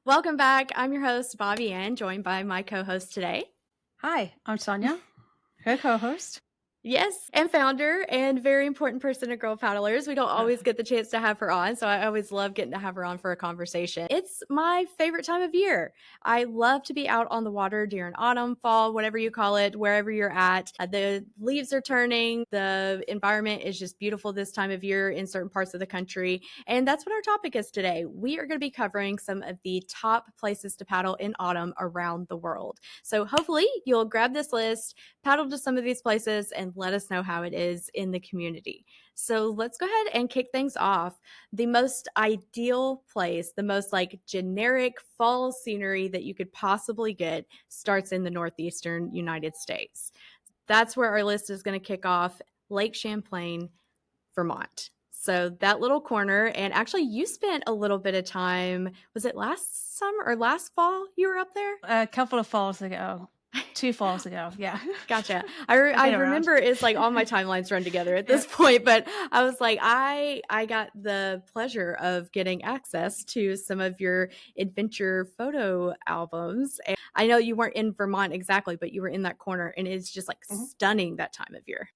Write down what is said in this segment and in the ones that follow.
Welcome back. I'm your host, BobbieAnne, joined by my co-host today. Hi, I'm Sonya, her co-host. Yes, and founder and very important person at Girl Paddlers. We don't Uh, always get the chance to have her on, so I always love getting to have her on for a conversation. It's my favorite time of year. I love to be out on the water during autumn, fall, whatever you call it, wherever you're at. The leaves are turning. The environment is just beautiful this time of year in certain parts of the country. And that's what our topic is today. We are going to be covering some of the top places to paddle in autumn around the world. So hopefully you'll grab this list, paddle to some of these places, and let us know how it is in the community. So let's go ahead and kick things off. The most ideal place, the most like generic fall scenery that you could possibly get starts in the northeastern United States. That's where our list is going to kick off. Lake Champlain, Vermont. So that little corner, and actually you spent a little bit of time, was it last summer or last fall you were up there? a couple of falls ago, 2 falls ago, yeah. Gotcha. I've I been around. remember it's like all my timelines run together at Yeah. this point, but I was like, I got the pleasure of getting access to some of your adventure photo albums. And I know you weren't in Vermont exactly, but you were in that corner, and it's just like Mhm. stunning that time of year.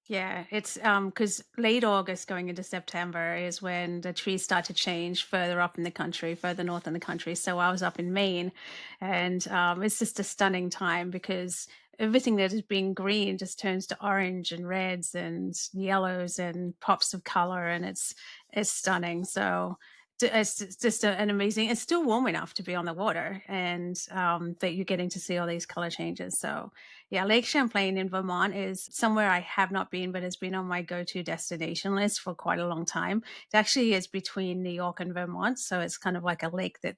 Yeah, it's because late August going into September is when the trees start to change further up in the country, further north in the country. So I was up in Maine, and it's just a stunning time because everything that has been green just turns to orange and reds and yellows and pops of color, and it's stunning. So it's just an amazing. It's still warm enough to be on the water, and that you're getting to see all these color changes. So yeah, Lake Champlain in Vermont is somewhere I have not been, but has been on my go-to destination list for quite a long time. It actually is between New York and Vermont, so it's kind of like a lake that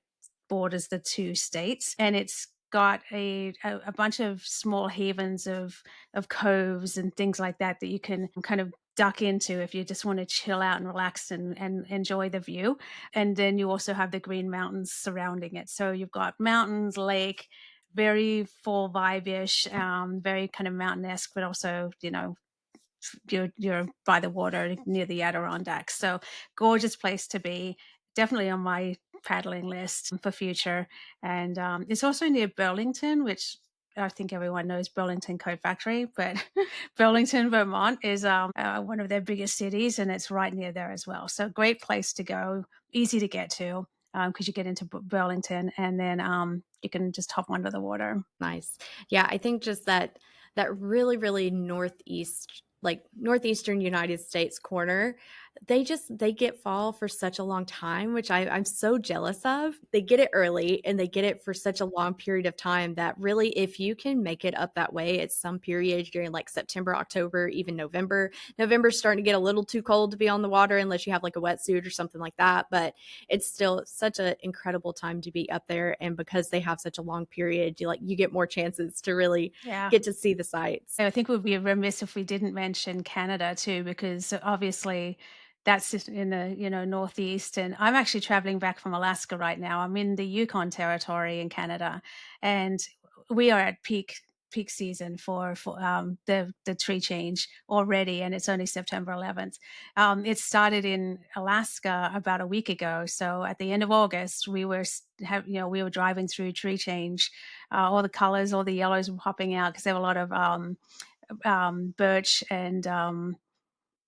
borders the two states, and it's got a bunch of small havens of coves and things like that that you can kind of duck into if you just want to chill out and relax and enjoy the view. And then you also have the Green Mountains surrounding it. So you've got mountains, lake, very full vibe-ish, very kind of mountain-esque, but also, you're by the water near the Adirondacks. So gorgeous place to be. Definitely on my paddling list for future. And it's also near Burlington, which I think everyone knows Burlington Coat Factory, but Burlington, Vermont is one of their biggest cities, and it's right near there as well. So great place to go, easy to get to because you get into Burlington, and then you can just hop under the water. Nice. Yeah, I think just that really, really northeast, like northeastern United States corner, they get fall for such a long time, which I'm so jealous of. They get it early and they get it for such a long period of time that really, if you can make it up that way at some period during like September, October, even November. November's starting to get a little too cold to be on the water unless you have like a wetsuit or something like that. But it's still such an incredible time to be up there, and because they have such a long period, you get more chances to really Yeah. get to see the sights. I think we'd be remiss if we didn't mention Canada too, because obviously that's in the northeast. And I'm actually traveling back from Alaska right now. I'm in the Yukon Territory in Canada, and we are at peak season for the tree change already, and it's only September 11th. It started in Alaska about a week ago, so at the end of August we were driving through tree change, all the colors, all the yellows were popping out because there were a lot of birch and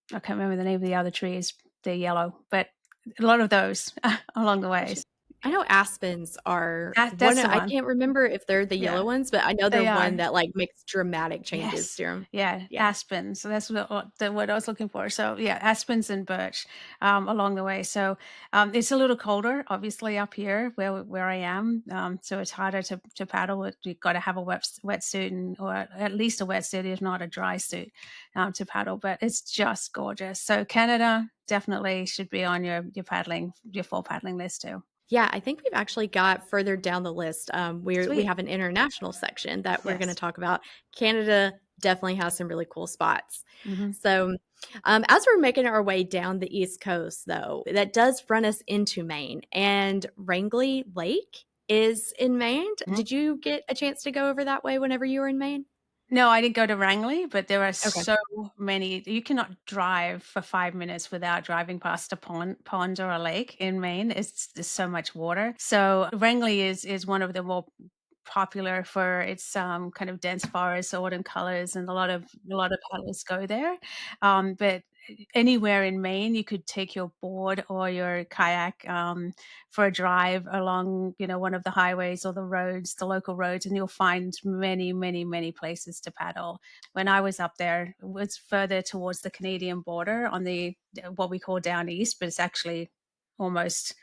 I can't remember the name of the other trees. They're yellow, but a lot of those along the way. I know aspens are one That's the I one. can't remember if they're the Yeah, yellow ones, but I know they're they one are. that, like, makes dramatic changes Yes. to 'em. Yeah, Yeah. aspen. So that's the word I was looking for. So yeah, aspens and birch along the way. So it's a little colder, obviously, up here where I am. So it's harder to paddle. You've got to have a wetsuit or at least a wetsuit, if not a dry suit, to paddle. But it's just gorgeous. So Canada definitely should be on your fall paddling list too. Yeah, I think we've actually got further down the list, we Sweet. have an international section that we're gonna Yes. talk about. Canada definitely has some really cool spots. Hmm. So, as we're making our way down the East Coast, though, that does run us into Maine, and Rangeley Lake is in Maine. Did you get a chance to go over that way whenever you were in Maine? No, I didn't go to Rangley, but there are Okay. so many. You cannot drive for 5 minutes without driving past a pond or a lake in Maine. It's there's so much water. So Rangley is one of the more popular for its, kind of dense forest, autumn colors, and a lot of paddlers go there. But anywhere in Maine, you could take your board or your kayak, for a drive along, one of the highways or the roads, the local roads, and you'll find many, many, many places to paddle. When I was up there, it was further towards the Canadian border on the what we call down east, but it's actually almost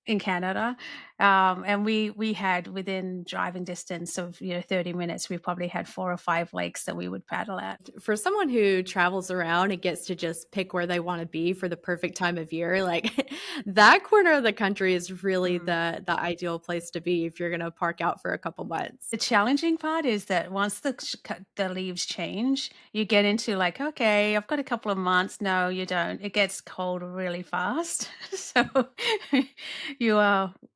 in Canada. And we had within driving distance of 30 minutes, we probably had 4 or 5 lakes that we would paddle at. For someone who travels around and gets to just pick where they want to be for the perfect time of year, like that corner of the country is really Mm. the ideal place to be if you're going to park out for a couple months. The challenging part is that once the leaves change, you get into like, okay, I've got a couple of months. No, you don't. It gets cold really fast, so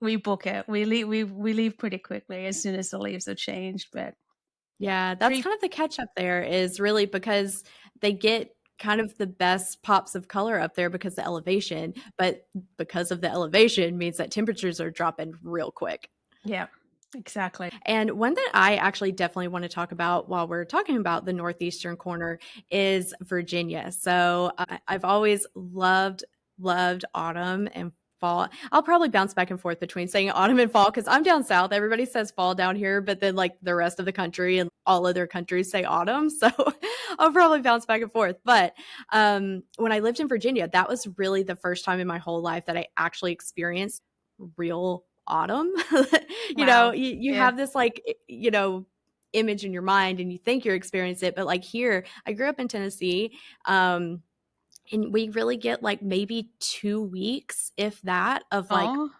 we book it. We leave pretty quickly as soon as the leaves have changed. But Yeah, that's tree, kind of the catch up there is really because they get kind of the best pops of color up there because the elevation, but because of the elevation means that temperatures are dropping real quick. yeah, exactly. And one that I actually definitely want to talk about while we're talking about the northeastern corner is Virginia. So I've always loved autumn and fall. I'll probably bounce back and forth between saying autumn and fall because I'm down south. Everybody says fall down here, but then like the rest of the country and all other countries say autumn. So I'll probably bounce back and forth. But when I lived in Virginia, that was really the first time in my whole life that I actually experienced real autumn. Wow. You Yeah. have this like, image in your mind and you think you're experiencing it. But like here, I grew up in Tennessee. Um, and we really get like maybe 2 weeks, if that, of like Oh,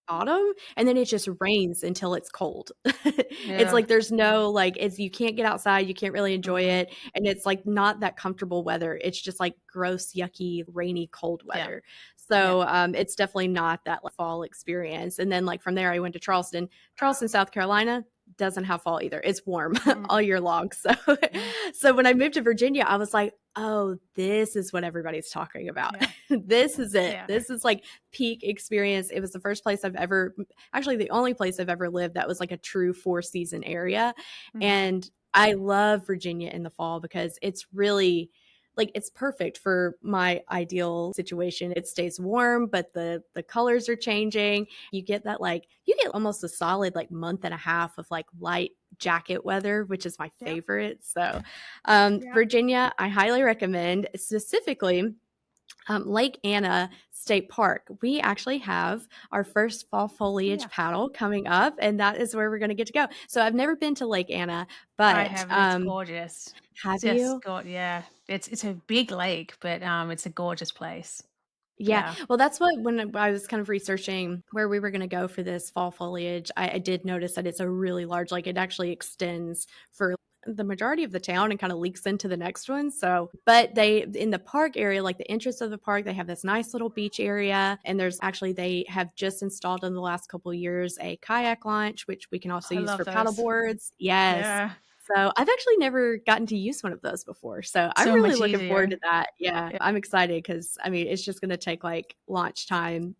autumn, and then it just rains until it's cold. It's yeah. like there's no like it's you can't get outside, you can't really enjoy Mhm. it, and it's like not that comfortable weather. It's just like gross, yucky, rainy, cold Yeah. weather. Yeah. So it's definitely not that like, fall experience. And then like from there, I went to Charleston. Charleston, South Carolina doesn't have fall either. It's warm all Mm. year long. So Yeah. so when I moved to Virginia, I was like, oh, this is what everybody's talking about. Yeah. This is it. Yeah. This is like peak experience. It was the first place I've ever, actually, the only place I've ever lived that was like a true four season area. Mhm. And I love Virginia in the fall because it's really like it's perfect for my ideal situation. It stays warm, but the colors are changing. You get that like you get almost a solid like month and a half of like light jacket weather, which is my Yep. favorite. So Yep. Virginia, I highly recommend, specifically Lake Anna State Park. We actually have our first fall Oh, foliage yeah. paddle coming up, and that is where we're going to get to go. So I've never been to Lake Anna, I but have it. It's gorgeous. have Just you? go yeah. It's a big lake, but, it's a gorgeous place. Yeah, Yeah. well, that's what when I was kind of researching where we were gonna go for this fall foliage, I did notice that it's a really large like, it actually extends for the majority of the town and kinda leaks into the next one, so but they in the park area, like, the entrance of the park, they have this nice little beach area, and there's actually they have just installed in the last couple of years a kayak launch, which we can also I use love for paddle those. boards. Yes. Yeah. So, I've actually never gotten to use one of those before, so I'm So really much looking forward easier. to that. Yeah, Yeah. I'm excited because I mean, it's just gonna take, like, launch time,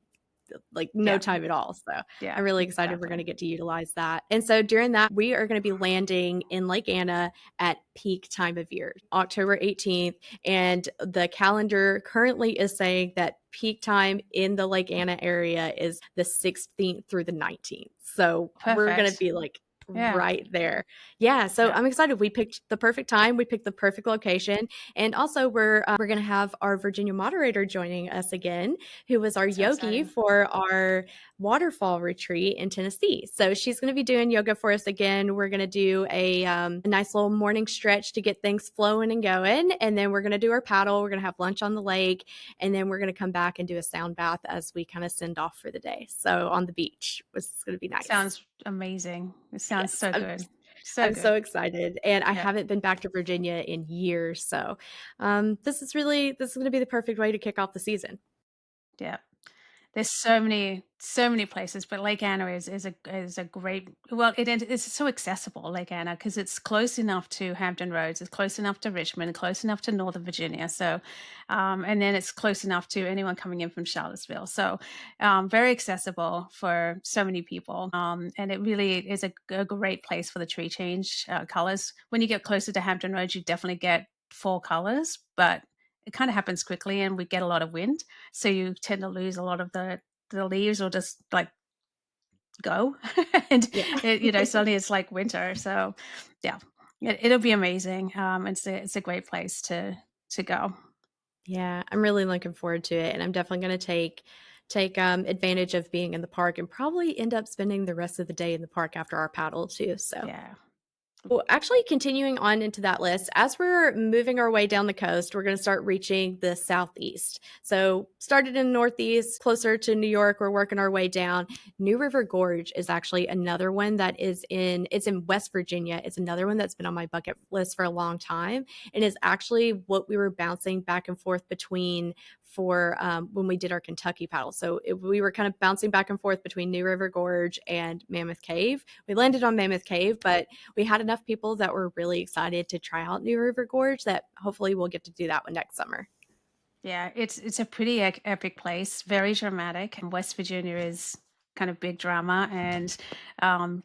like, no Yeah. time at all, so Yeah. I'm really excited we're Exactly. gonna get to utilize that, and so during that, we are gonna be landing in Lake Anna at peak time of year, October 18th, and the calendar currently is saying that peak time in the Lake Anna area is the 16th through the 19th, so we're gonna Perfect. be, like, Yeah. right there. Yeah, so Yeah. I'm excited. We picked the perfect time, we picked the perfect location, and also we're gonna have our Virginia moderator joining us again, who was our So yogi exciting. for our waterfall retreat in Tennessee. So she's going to be doing yoga for us again. We're going to do a nice little morning stretch to get things flowing and going. And then we're going to do our paddle. We're going to have lunch on the lake. And then we're going to come back and do a sound bath as we kind of send off for the day. So on the beach, which is going to be nice. Sounds amazing. It sounds Yes, so good. So I'm good. so excited, and I Yeah. haven't been back to Virginia in years. So this is going to be the perfect way to kick off the season. Yeah. There's so many places, but Lake Anna is a great, well, it's so accessible, Lake Anna, because it's close enough to Hampton Roads, it's close enough to Richmond, close enough to Northern Virginia. So, and then it's close enough to anyone coming in from Charlottesville. So, very accessible for so many people. And it really is a great place for the tree change colors. When you get closer to Hampton Roads, you definitely get fall colors, but it kind of happens quickly and we get a lot of wind. So you tend to lose a lot of the leaves or just like go and Yeah. suddenly it's like winter. So yeah, it'll be amazing. It's a great place to go. Yeah, I'm really looking forward to it, and I'm definitely gonna take advantage of being in the park and probably end up spending the rest of the day in the park after our paddle too, so Yeah. well, actually, continuing on into that list, as we're moving our way down the coast, we're going to start reaching the southeast. So, started in the northeast, closer to New York, we're working our way down. New River Gorge is actually another one that it's in West Virginia. It's another one that's been on my bucket list for a long time, and is actually what we were bouncing back and forth between for when we did our Kentucky paddle. So, we were kind of bouncing back and forth between New River Gorge and Mammoth Cave. We landed on Mammoth Cave, but we had enough people that were really excited to try out New River Gorge that hopefully we'll get to do that one next summer. Yeah, it's a pretty epic place, very dramatic. And West Virginia is kind of big drama, and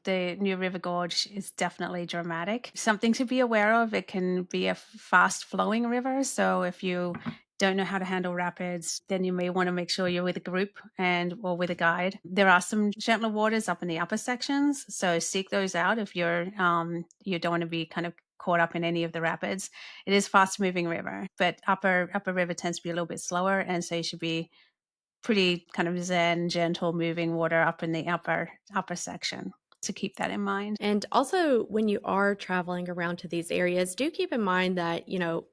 the New River Gorge is definitely dramatic. Something to be aware of: it can be a fast flowing river, so if you don't know how to handle rapids, then you may want to make sure you're with a group and or with a guide. There are some gentler waters up in the upper sections, so seek those out if you don't want to be kind of caught up in any of the rapids. It is fast moving river, but upper river tends to be a little bit slower, and so you should be pretty kind of zen, gentle moving water up in the upper section. To keep that in mind. And also, when you are traveling around to these areas, do keep in mind that,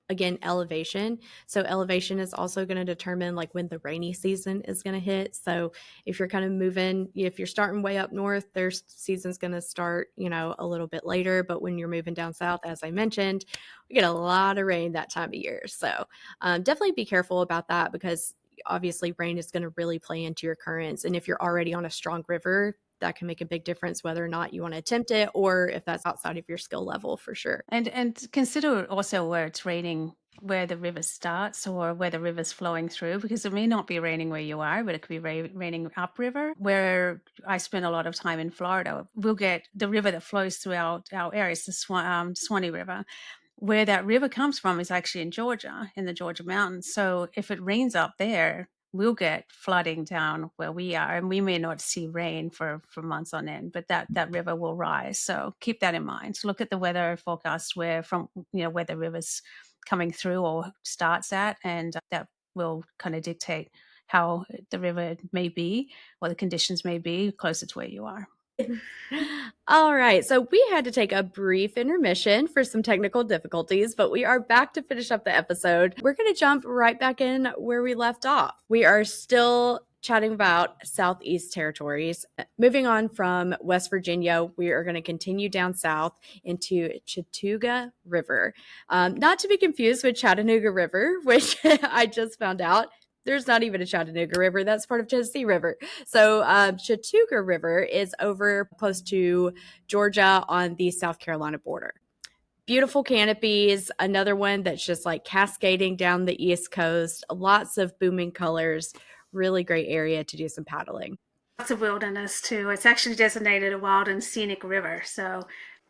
again, elevation. So, elevation is also going to determine like when the rainy season is going to hit. So, if you're kind of moving, if you're starting way up north, their season's going to start, a little bit later. But when you're moving down south, as I mentioned, we get a lot of rain that time of year. So, definitely be careful about that because obviously rain is going to really play into your currents. And if you're already on a strong river, that can make a big difference whether or not you want to attempt it or if that's outside of your skill level for sure. And consider also where it's raining, where the river starts or where the river's flowing through, because it may not be raining where you are, but it could be raining upriver. Where I spend a lot of time in Florida, we'll get the river that flows through our areas, the Swanee River. Where that river comes from is actually in Georgia, in the Georgia mountains. So if it rains up there, we'll get flooding down where we are, and we may not see rain for months on end, but that river will rise. So keep that in mind. So look at the weather forecast where the river's coming through or starts at, and that will kind of dictate how the river may be or the conditions may be closer to where you are. All right, so we had to take a brief intermission for some technical difficulties, but we are back to finish up the episode. We're going to jump right back in where we left off. We are still chatting about Southeast territories. Moving on from West Virginia, we are going to continue down south into Chattooga River. Not to be confused with Chattanooga River, which I just found out there's not even a Chattanooga River. That's part of Tennessee River. So Chattooga River is over close to Georgia on the South Carolina border. Beautiful canopies, another one that's just like cascading down the East Coast, lots of booming colors, really great area to do some paddling. Lots of wilderness too. It's actually designated a wild and scenic river. So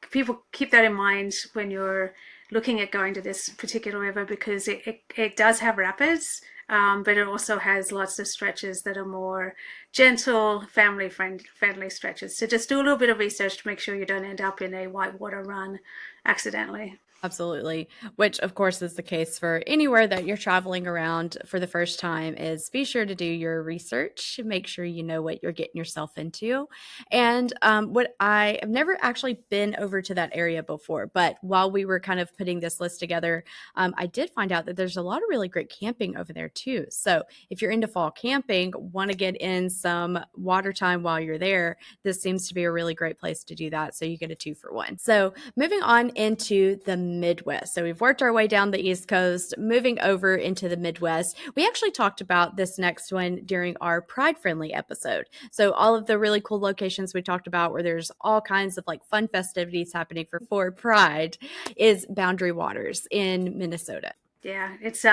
people keep that in mind when you're looking at going to this particular river, because it does have rapids, but it also has lots of stretches that are more gentle, friendly stretches. So just do a little bit of research to make sure you don't end up in a whitewater run accidentally. Absolutely. Which, of course, is the case for anywhere that you're traveling around for the first time is be sure to do your research, make sure you know what you're getting yourself into. And what I have never actually been over to that area before, but while we were kind of putting this list together, I did find out that there's a lot of really great camping over there too. So if you're into fall camping, want to get in some water time while you're there, this seems to be a really great place to do that. So you get a 2 for 1. So moving on into the Midwest. So we've worked our way down the East Coast, moving over into the Midwest. We actually talked about this next one during our Pride Friendly episode. So all of the really cool locations we talked about where there's all kinds of like fun festivities happening for Pride is Boundary Waters in Minnesota. Yeah, it's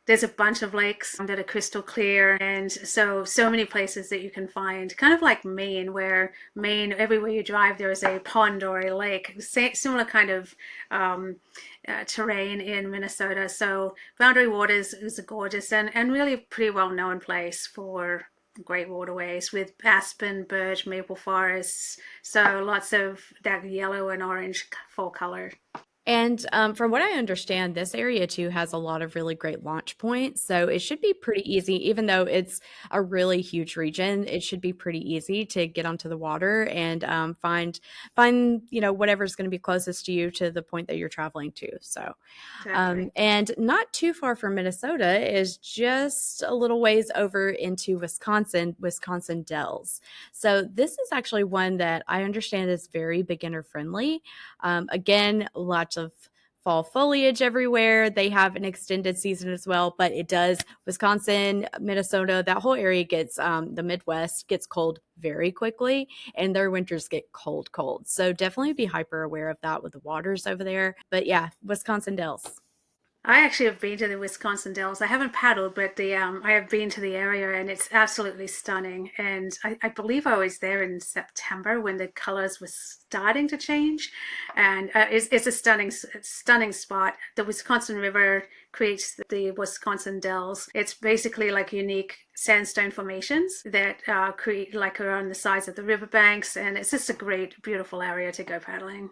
there's a bunch of lakes that are crystal clear, and so many places that you can find, kind of like Maine, where Maine, everywhere you drive there is a pond or a lake. Similar kind of um, terrain in Minnesota. So Boundary Waters is a gorgeous and really pretty well known place for great waterways with aspen, birch, maple forests. So lots of that yellow and orange fall color. And from what I understand, this area too has a lot of really great launch points. So it should be pretty easy, even though it's a really huge region. It should be pretty easy to get onto the water and find whatever's going to be closest to you to the point that you're traveling to. So Exactly. and not too far from Minnesota is just a little ways over into Wisconsin Dells. So this is actually one that I understand is very beginner friendly. Again, lots of fall foliage everywhere. They have an extended season as well, but it does Wisconsin, Minnesota, that whole area gets the Midwest gets cold very quickly and their winters get cold. So definitely be hyper aware of that with the waters over there. But yeah, Wisconsin Dells. I actually have been to the Wisconsin Dells. I haven't paddled, but the I have been to the area, and it's absolutely stunning. And I believe I was there in September when the colors were starting to change, and it's a stunning spot. The Wisconsin River creates the Wisconsin Dells. It's basically like unique sandstone formations that create like around the sides of the riverbanks, and it's just a great, beautiful area to go paddling.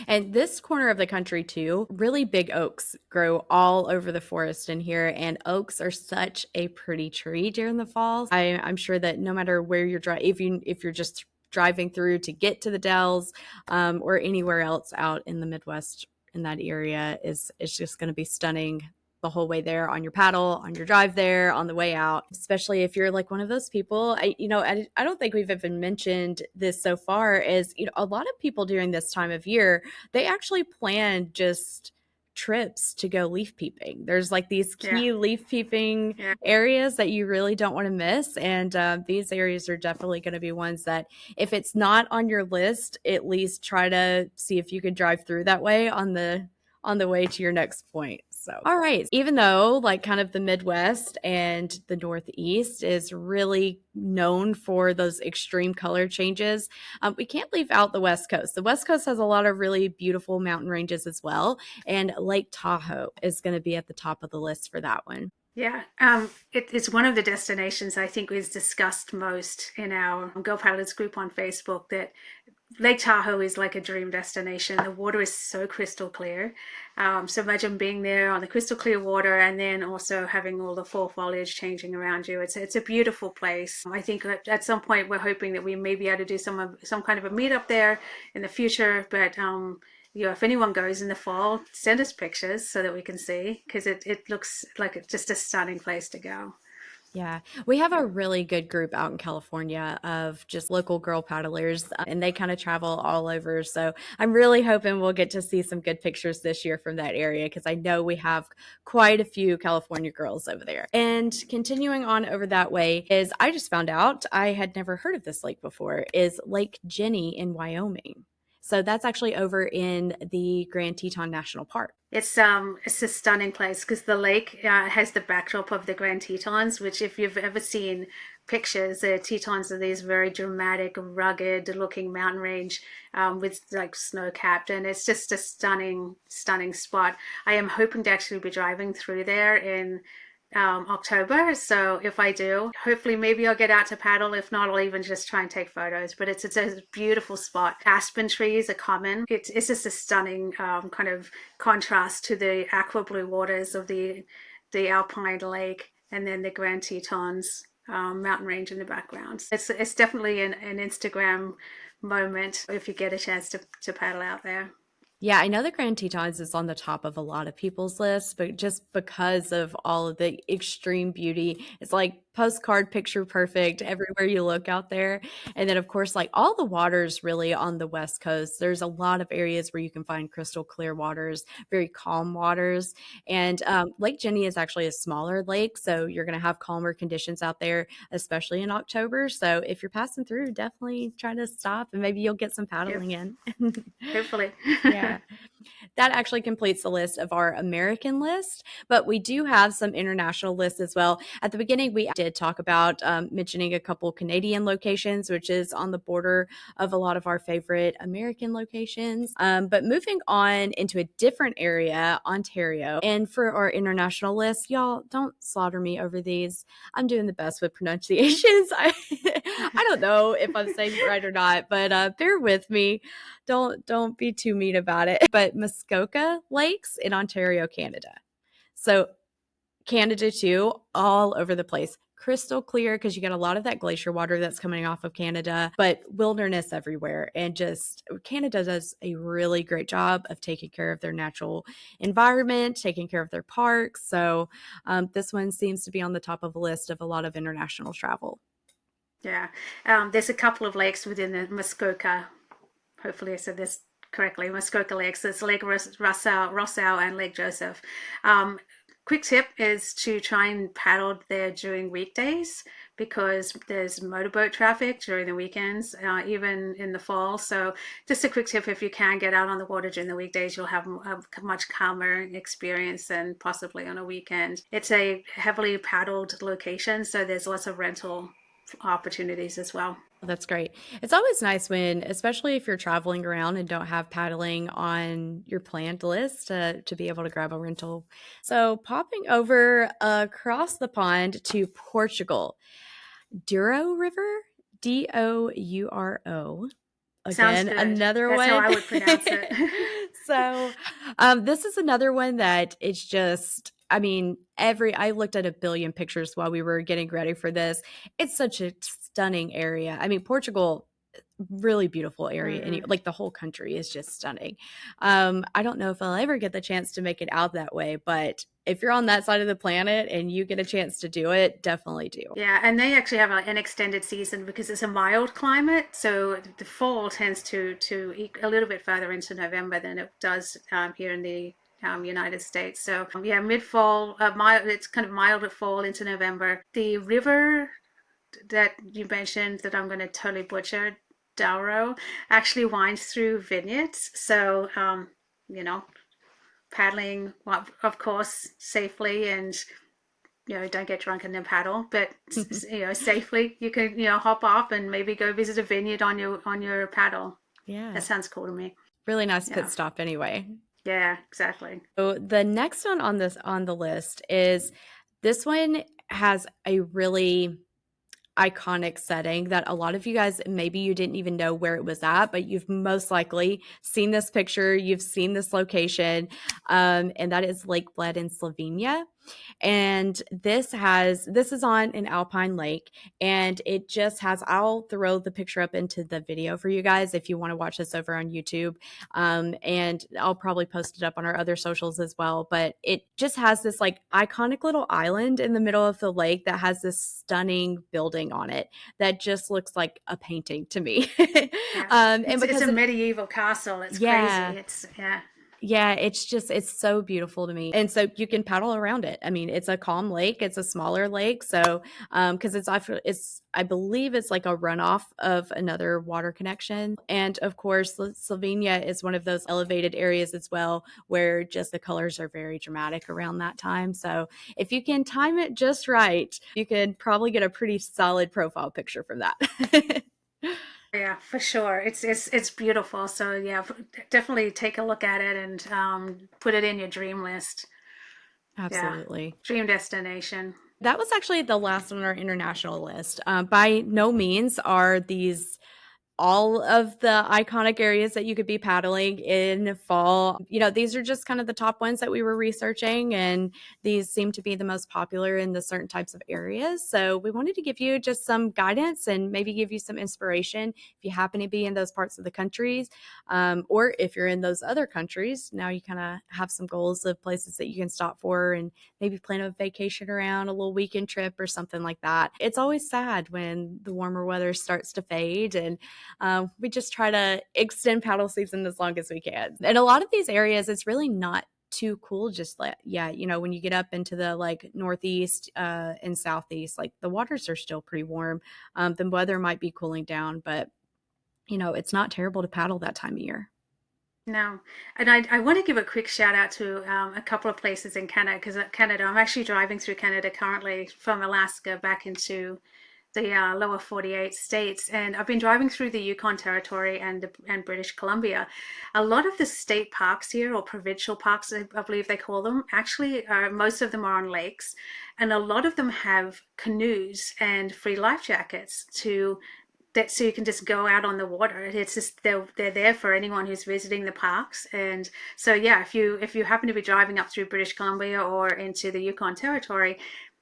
And this corner of the country, too, really big oaks grow all over the forest in here. And oaks are such a pretty tree during the fall. I'm sure that no matter where you're driving, if you're just driving through to get to the Dells or anywhere else out in the Midwest in that area, is it's just going to be stunning the whole way there on your paddle, on your drive there, on the way out, especially if you're like one of those people. I don't think we've even mentioned this so far is, a lot of people during this time of year, they actually plan just trips to go leaf peeping. There's like these Yeah, key leaf peeping yeah. areas that you really don't want to miss. And these areas are definitely going to be ones that if it's not on your list, at least try to see if you could drive through that way on the way to your next point. So, all right. Even though, like, kind of the Midwest and the Northeast is really known for those extreme color changes, we can't leave out the West Coast. The West Coast has a lot of really beautiful mountain ranges as well. And Lake Tahoe is going to be at the top of the list for that one. Yeah, it's one of the destinations I think is discussed most in our Girl Pilots group on Facebook. That Lake Tahoe is like a dream destination. The water is so crystal clear. So imagine being there on the crystal clear water and then also having all the fall foliage changing around you. It's a beautiful place. I think at some point we're hoping that we may be able to do some kind of a meetup there in the future. But if anyone goes in the fall, send us pictures so that we can see because it looks like it's just a stunning place to go. Yeah, we have a really good group out in California of just local girl paddlers, and they kind of travel all over. So I'm really hoping we'll get to see some good pictures this year from that area because I know we have quite a few California girls over there. And continuing on over that way is I just found out I had never heard of this lake before is Lake Jenny in Wyoming. So that's actually over in the Grand Teton National Park. It's a stunning place because the lake has the backdrop of the Grand Tetons, which if you've ever seen pictures, the Tetons are these very dramatic, rugged looking mountain range with like snow capped, and it's just a stunning spot. I am hoping to actually be driving through there in October. So if I do, hopefully maybe I'll get out to paddle. If not, I'll even just try and take photos. But it's a beautiful spot. Aspen trees are common. It's just a stunning kind of contrast to the aqua blue waters of the Alpine Lake and then the Grand Tetons mountain range in the background. It's definitely an Instagram moment if you get a chance to paddle out there. Yeah, I know the Grand Tetons is on the top of a lot of people's lists, but just because of all of the extreme beauty, it's like postcard picture perfect everywhere you look out there. And then, of course, like all the waters really on the West Coast, there's a lot of areas where you can find crystal clear waters, very calm waters. And Lake Jenny is actually a smaller lake, so you're going to have calmer conditions out there, especially in October. So if you're passing through, definitely try to stop and maybe you'll get some Yep. paddling in. Hopefully. Yeah. That actually completes the list of our American list, but we do have some international lists as well. At the beginning, we did talk about mentioning a couple Canadian locations, which is on the border of a lot of our favorite American locations. But moving on into a different area, Ontario. And for our international list, y'all don't slaughter me over these. I'm doing the best with pronunciations. I don't know if I'm saying it right or not, but bear with me. Don't be too mean about it. But Muskoka Lakes in Ontario, Canada. So Canada too, all over the place. Crystal clear because you get a lot of that glacier water that's coming off of Canada, but wilderness everywhere. And just Canada does a really great job of taking care of their natural environment, taking care of their parks. So this one seems to be on the top of a list of a lot of international travel. Yeah. There's a couple of lakes within the Muskoka. Hopefully I said this correctly. Muskoka Lakes. It's Lake Rossau and Lake Joseph. Quick tip is to try and paddle there during weekdays because there's motorboat traffic during the weekends, even in the fall. So just a quick tip, if you can get out on the water during the weekdays, you'll have a much calmer experience than possibly on a weekend. It's a heavily paddled location, so there's lots of rental opportunities as well. That's great. It's always nice when, especially if you're traveling around and don't have paddling on your planned list, to be able to grab a rental. So, popping over across the pond to Portugal, Douro River, Douro. Sounds Again, good. another That's how one. I would pronounce it. So, this is another one that it's just, I mean, I looked at a billion pictures while we were getting ready for this. It's such a stunning area. I mean, Portugal, really beautiful area, and Mm. like the whole country is just stunning. I don't know if I'll ever get the chance to make it out that way, but if you're on that side of the planet and you get a chance to do it, definitely do. Yeah, and they actually have an extended season because it's a mild climate. So the fall tends to a little bit further into November than it does here in the United States. So yeah, mid fall, mild. It's kind of mild at fall into November. The river that you mentioned that I'm going to totally butcher, Douro, actually winds through vineyards. So you know, paddling, well, of course, safely and don't get drunk and then paddle, but safely you can hop off and maybe go visit a vineyard on your paddle. That Yeah. sounds cool to me. Really nice pit Yeah, stop anyway. yeah, exactly. So the next one on the list is this one has a really iconic setting that a lot of you guys, maybe you didn't even know where it was at, but you've most likely seen this picture, you've seen this location, and that is Lake Bled in Slovenia. And this is on an alpine lake, and it just has, I'll throw the picture up into the video for you guys if you want to watch this over on YouTube, and I'll probably post it up on our other socials as well. But it just has this like iconic little island in the middle of the lake that has this stunning building on it that just looks like a painting to me. Yeah, And it's because a of, medieval castle. It's crazy. yeah, It's yeah. yeah, it's so beautiful to me. And so you can paddle around it. I mean, it's a calm lake, it's a smaller lake. So, because I believe it's like a runoff of another water connection. And of course, Slovenia is one of those elevated areas as well, where just the colors are very dramatic around that time. So, if you can time it just right, you could probably get a pretty solid profile picture from that. Yeah, for sure. It's beautiful. So yeah, definitely take a look at it and put it in your dream list. Yeah, Absolutely. dream destination. That was actually the last on our international list. By no means are these all of the iconic areas that you could be paddling in fall. These are just kind of the top ones that we were researching, and these seem to be the most popular in the certain types of areas. So we wanted to give you just some guidance and maybe give you some inspiration if you happen to be in those parts of the countries, or if you're in those other countries. Now you kind of have some goals of places that you can stop for and maybe plan a vacation around, a little weekend trip or something like that. It's always sad when the warmer weather starts to fade, and we just try to extend paddle season as long as we can. In a lot of these areas, it's really not too cool just when you get up into the like northeast and southeast, like the waters are still pretty warm. The weather might be cooling down, but it's not terrible to paddle that time of year. No, and I want to give a quick shout out to a couple of places in Canada, because Canada, I'm actually driving through Canada currently from Alaska back into the lower 48 states, and I've been driving through the Yukon Territory and British Columbia. A lot of the state parks here, or provincial parks, I believe they call them, actually, most of them are on lakes, and a lot of them have canoes and free life jackets to that, so you can just go out on the water. It's just they're there for anyone who's visiting the parks. And so yeah, if you happen to be driving up through British Columbia or into the Yukon Territory,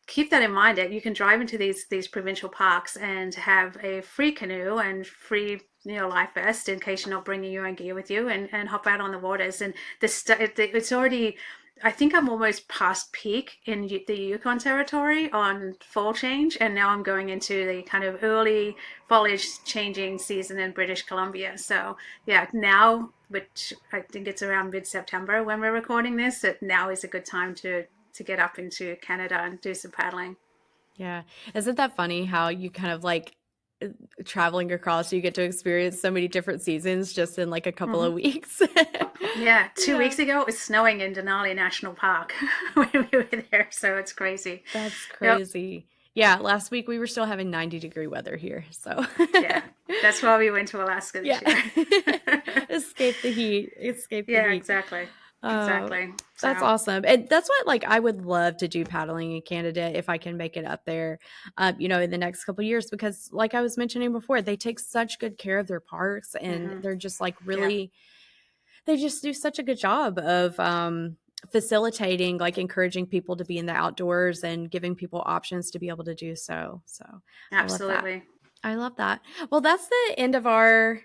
keep that in mind. That you can drive into these provincial parks and have a free canoe and free life vest in case you're not bringing your own gear with you, and hop out on the waters. And it's already, I think I'm almost past peak in the Yukon Territory on fall change, and now I'm going into the kind of early foliage changing season in British Columbia. So yeah, now, which I think it's around mid-September when we're recording this, that now is a good time to get up into Canada and do some paddling. Yeah. Isn't that funny how you kind of like uh, traveling across, you get to experience so many different seasons just in like a couple Hmm. of weeks? Yeah, two Yeah. weeks ago it was snowing in Denali National Park when we were there, so it's crazy. That's Yep. crazy. Yeah, last week we were still having 90-degree weather here, so Yeah, that's why we went to Alaska yeah. this year. Escape the heat, escape the Yeah, heat. exactly. Oh, Exactly. that's So, awesome. And that's what like I would love to do paddling in Canada if I can make it up there, in the next couple of years, because like I was mentioning before, they take such good care of their parks, and hmm, they're just like yeah, really, they just do such a good job of facilitating, like encouraging people to be in the outdoors and giving people options to be able to do so. So I love that. absolutely. I love that. Well, that's the end of our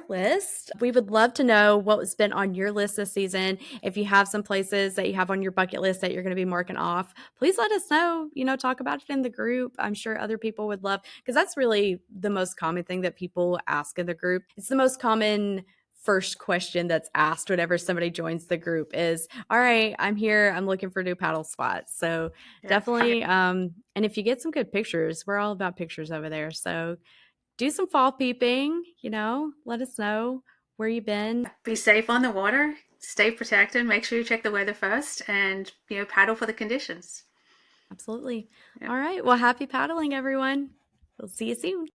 list. We would love to know what's been on your list this season. If you have some places that you have on your bucket list that you're going to be marking off, please let us know. Talk about it in the group. I'm sure other people would love, because that's really the most common thing that people ask in the group. It's the most common first question that's asked whenever somebody joins the group is, all right, I'm here, I'm looking for new paddle spots. So Yeah. definitely, and if you get some good pictures, we're all about pictures over there. So do some fall peeping, let us know where you've been. Be safe on the water, stay protected, make sure you check the weather first, and paddle for the conditions. Absolutely. Yeah. All right, well, happy paddling, everyone. We'll see you soon.